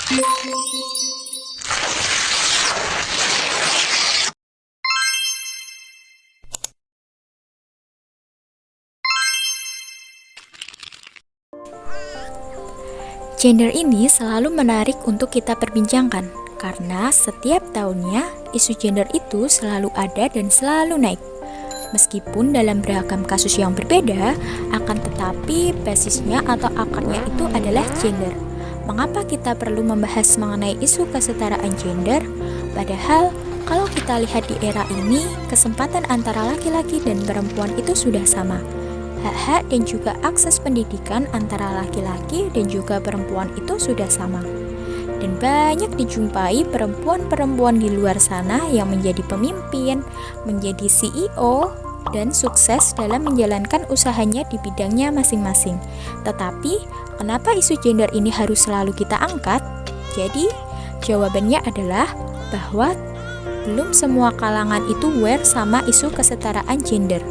Gender ini selalu menarik untuk kita perbincangkan, karena setiap tahunnya isu gender itu selalu ada dan selalu naik. Meskipun dalam beragam kasus yang berbeda, akan tetapi basisnya atau akarnya itu adalah gender. Mengapa kita perlu membahas mengenai isu kesetaraan gender? Padahal, kalau kita lihat di era ini, kesempatan antara laki-laki dan perempuan itu sudah sama. Hak-hak dan juga akses pendidikan antara laki-laki dan juga perempuan itu sudah sama. Dan banyak dijumpai perempuan-perempuan di luar sana yang menjadi pemimpin, menjadi CEO, dan sukses dalam menjalankan usahanya di bidangnya masing-masing. Tetapi, kenapa isu gender ini harus selalu kita angkat? Jadi, jawabannya adalah bahwa belum semua kalangan itu aware sama isu kesetaraan gender.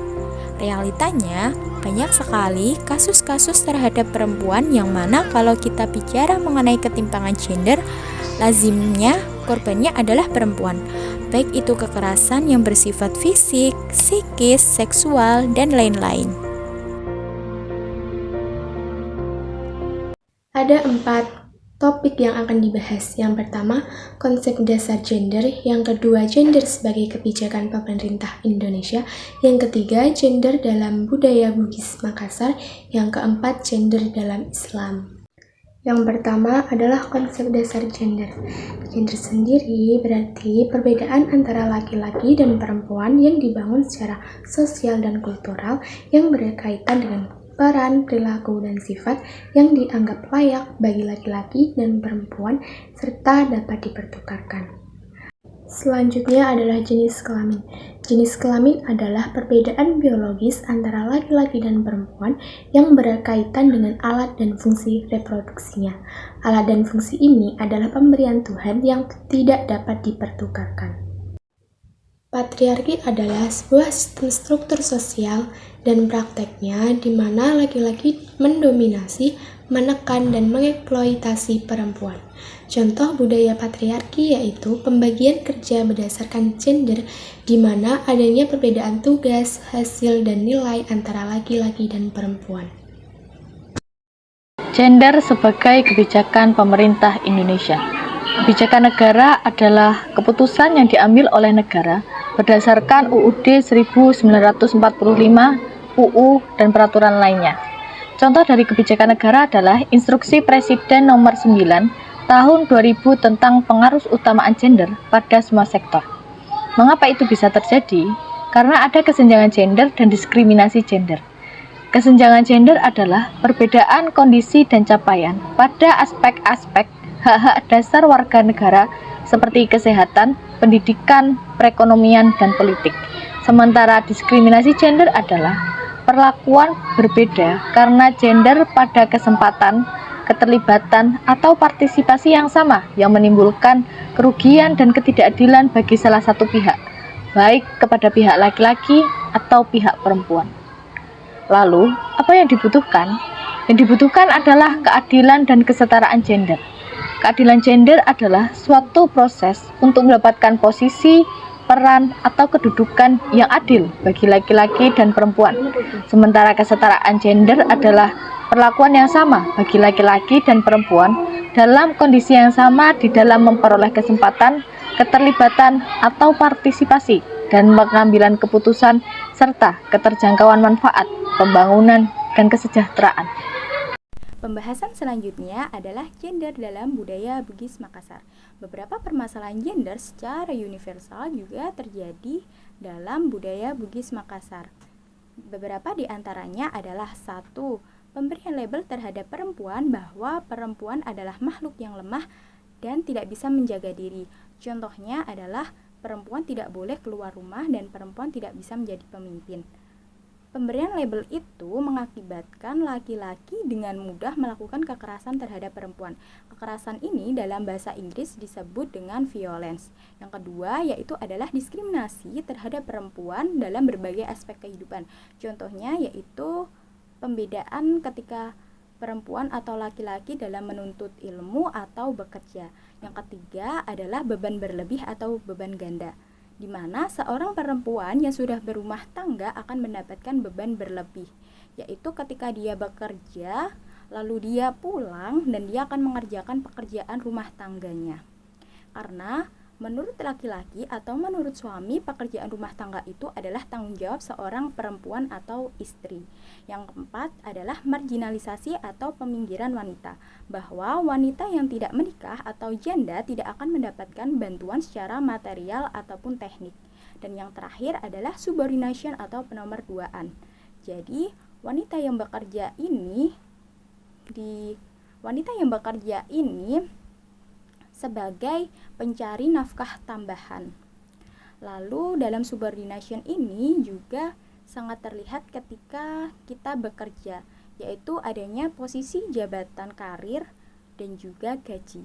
Realitanya, banyak sekali kasus-kasus terhadap perempuan yang mana kalau kita bicara mengenai ketimpangan gender, lazimnya korbannya adalah perempuan. Baik itu kekerasan yang bersifat fisik, psikis, seksual, dan lain-lain. Ada 4 topik yang akan dibahas. Yang pertama, konsep dasar gender. Yang kedua, gender sebagai kebijakan pemerintah Indonesia. Yang ketiga, gender dalam budaya Bugis Makassar. Yang keempat, gender dalam Islam. Yang pertama adalah konsep dasar gender. Gender sendiri berarti perbedaan antara laki-laki dan perempuan yang dibangun secara sosial dan kultural yang berkaitan dengan peran, perilaku, dan sifat yang dianggap layak bagi laki-laki dan perempuan serta dapat dipertukarkan. Selanjutnya adalah jenis kelamin. Jenis kelamin adalah perbedaan biologis antara laki-laki dan perempuan yang berkaitan dengan alat dan fungsi reproduksinya. Alat dan fungsi ini adalah pemberian Tuhan yang tidak dapat dipertukarkan. Patriarki adalah sebuah sistem struktur sosial dan prakteknya di mana laki-laki mendominasi, menekan, dan mengeksploitasi perempuan. Contoh budaya patriarki yaitu pembagian kerja berdasarkan gender di mana adanya perbedaan tugas, hasil, dan nilai antara laki-laki dan perempuan. Gender sebagai kebijakan pemerintah Indonesia. Kebijakan negara adalah keputusan yang diambil oleh negara berdasarkan UUD 1945, UU, dan peraturan lainnya. Contoh dari kebijakan negara adalah Instruksi Presiden Nomor 9 Tahun 2000 tentang pengaruh utamaan gender pada semua sektor. Mengapa itu bisa terjadi? Karena ada kesenjangan gender dan diskriminasi gender. Kesenjangan gender adalah perbedaan kondisi dan capaian pada aspek-aspek hak-hak dasar warga negara seperti kesehatan, pendidikan, perekonomian, dan politik. Sementara diskriminasi gender adalah perlakuan berbeda karena gender pada kesempatan, keterlibatan, atau partisipasi yang sama yang menimbulkan kerugian dan ketidakadilan bagi salah satu pihak, baik kepada pihak laki-laki atau pihak perempuan. Lalu, apa yang dibutuhkan? Yang dibutuhkan adalah keadilan dan kesetaraan gender. Keadilan gender adalah suatu proses untuk mendapatkan posisi, peran, atau kedudukan yang adil bagi laki-laki dan perempuan. Sementara kesetaraan gender adalah perlakuan yang sama bagi laki-laki dan perempuan dalam kondisi yang sama di dalam memperoleh kesempatan, keterlibatan, atau partisipasi dan pengambilan keputusan serta keterjangkauan manfaat, pembangunan, dan kesejahteraan. Pembahasan selanjutnya adalah gender dalam budaya Bugis Makassar. Beberapa permasalahan gender secara universal juga terjadi dalam budaya Bugis Makassar. Beberapa di antaranya adalah 1. Pemberian label terhadap perempuan bahwa perempuan adalah makhluk yang lemah dan tidak bisa menjaga diri. Contohnya adalah perempuan tidak boleh keluar rumah dan perempuan tidak bisa menjadi pemimpin. Pemberian label itu mengakibatkan laki-laki dengan mudah melakukan kekerasan terhadap perempuan. Kekerasan ini dalam bahasa Inggris disebut dengan violence. Yang kedua yaitu adalah diskriminasi terhadap perempuan dalam berbagai aspek kehidupan. Contohnya yaitu pembedaan ketika perempuan atau laki-laki dalam menuntut ilmu atau bekerja. Yang ketiga adalah beban berlebih atau beban ganda, di mana seorang perempuan yang sudah berumah tangga akan mendapatkan beban berlebih, yaitu ketika dia bekerja, lalu dia pulang dan dia akan mengerjakan pekerjaan rumah tangganya. Karena menurut laki-laki atau menurut suami, pekerjaan rumah tangga itu adalah tanggung jawab seorang perempuan atau istri. Yang keempat adalah marginalisasi atau peminggiran wanita, bahwa wanita yang tidak menikah atau janda tidak akan mendapatkan bantuan secara material ataupun teknik. Dan yang terakhir adalah subordination atau penomorduaan. Jadi, wanita yang bekerja ini sebagai pencari nafkah tambahan. Lalu dalam subordination ini juga sangat terlihat ketika kita bekerja, yaitu adanya posisi jabatan karir dan juga gaji.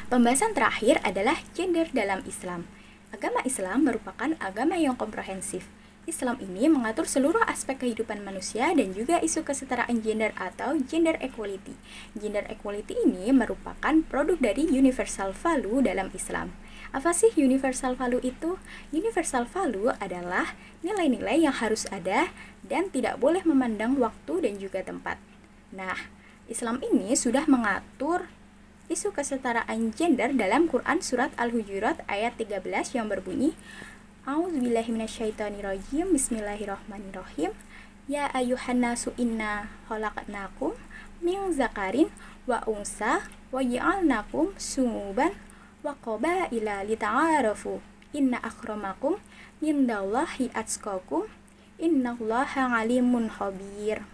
Pembahasan terakhir adalah gender dalam Islam. Agama Islam merupakan agama yang komprehensif. Islam ini mengatur seluruh aspek kehidupan manusia dan juga isu kesetaraan gender atau gender equality. Gender equality ini merupakan produk dari universal value dalam Islam. Apa sih universal value itu? Universal value adalah nilai-nilai yang harus ada dan tidak boleh memandang waktu dan juga tempat. Nah, Islam ini sudah mengatur isu kesetaraan gender dalam Quran Surat Al-Hujurat ayat 13 yang berbunyi, A'udzubillahi minasyaitonirrajim. Bismillahirrahmanirrahim. Ya ayyuhan nasu inna khalaqnakum min zakarin wa unsa wa ja'alnakum syu'uban wa qabaila lita'arafu. Inna akramakum indallahi atqakum. Innallaha alimun khabir.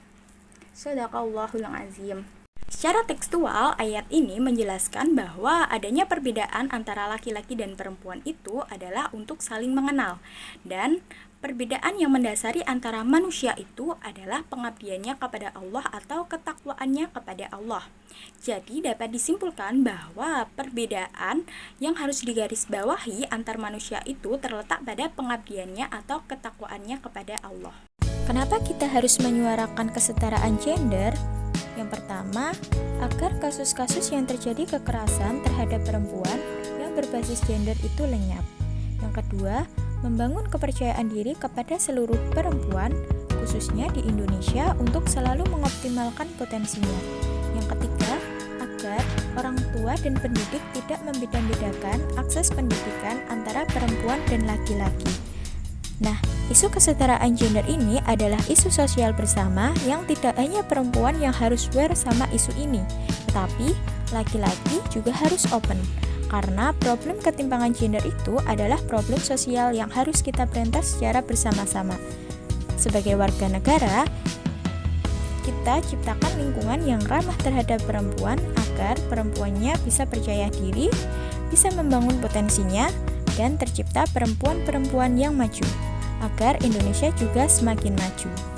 Shadaqallahul azim. Secara tekstual, ayat ini menjelaskan bahwa adanya perbedaan antara laki-laki dan perempuan itu adalah untuk saling mengenal. Dan perbedaan yang mendasari antara manusia itu adalah pengabdiannya kepada Allah atau ketakwaannya kepada Allah. Jadi dapat disimpulkan bahwa perbedaan yang harus digarisbawahi antar manusia itu terletak pada pengabdiannya atau ketakwaannya kepada Allah. Kenapa kita harus menyuarakan kesetaraan gender? Yang pertama, agar kasus-kasus yang terjadi kekerasan terhadap perempuan yang berbasis gender itu lenyap. Yang kedua, membangun kepercayaan diri kepada seluruh perempuan, khususnya di Indonesia, untuk selalu mengoptimalkan potensinya. Yang ketiga, agar orang tua dan pendidik tidak membeda-bedakan akses pendidikan antara perempuan dan laki-laki. Nah, isu kesetaraan gender ini adalah isu sosial bersama yang tidak hanya perempuan yang harus aware sama isu ini, tetapi laki-laki juga harus open. Karena problem ketimpangan gender itu adalah problem sosial yang harus kita berantas secara bersama-sama. Sebagai warga negara, kita ciptakan lingkungan yang ramah terhadap perempuan agar perempuannya bisa percaya diri, bisa membangun potensinya, dan tercipta perempuan-perempuan yang maju, agar Indonesia juga semakin maju.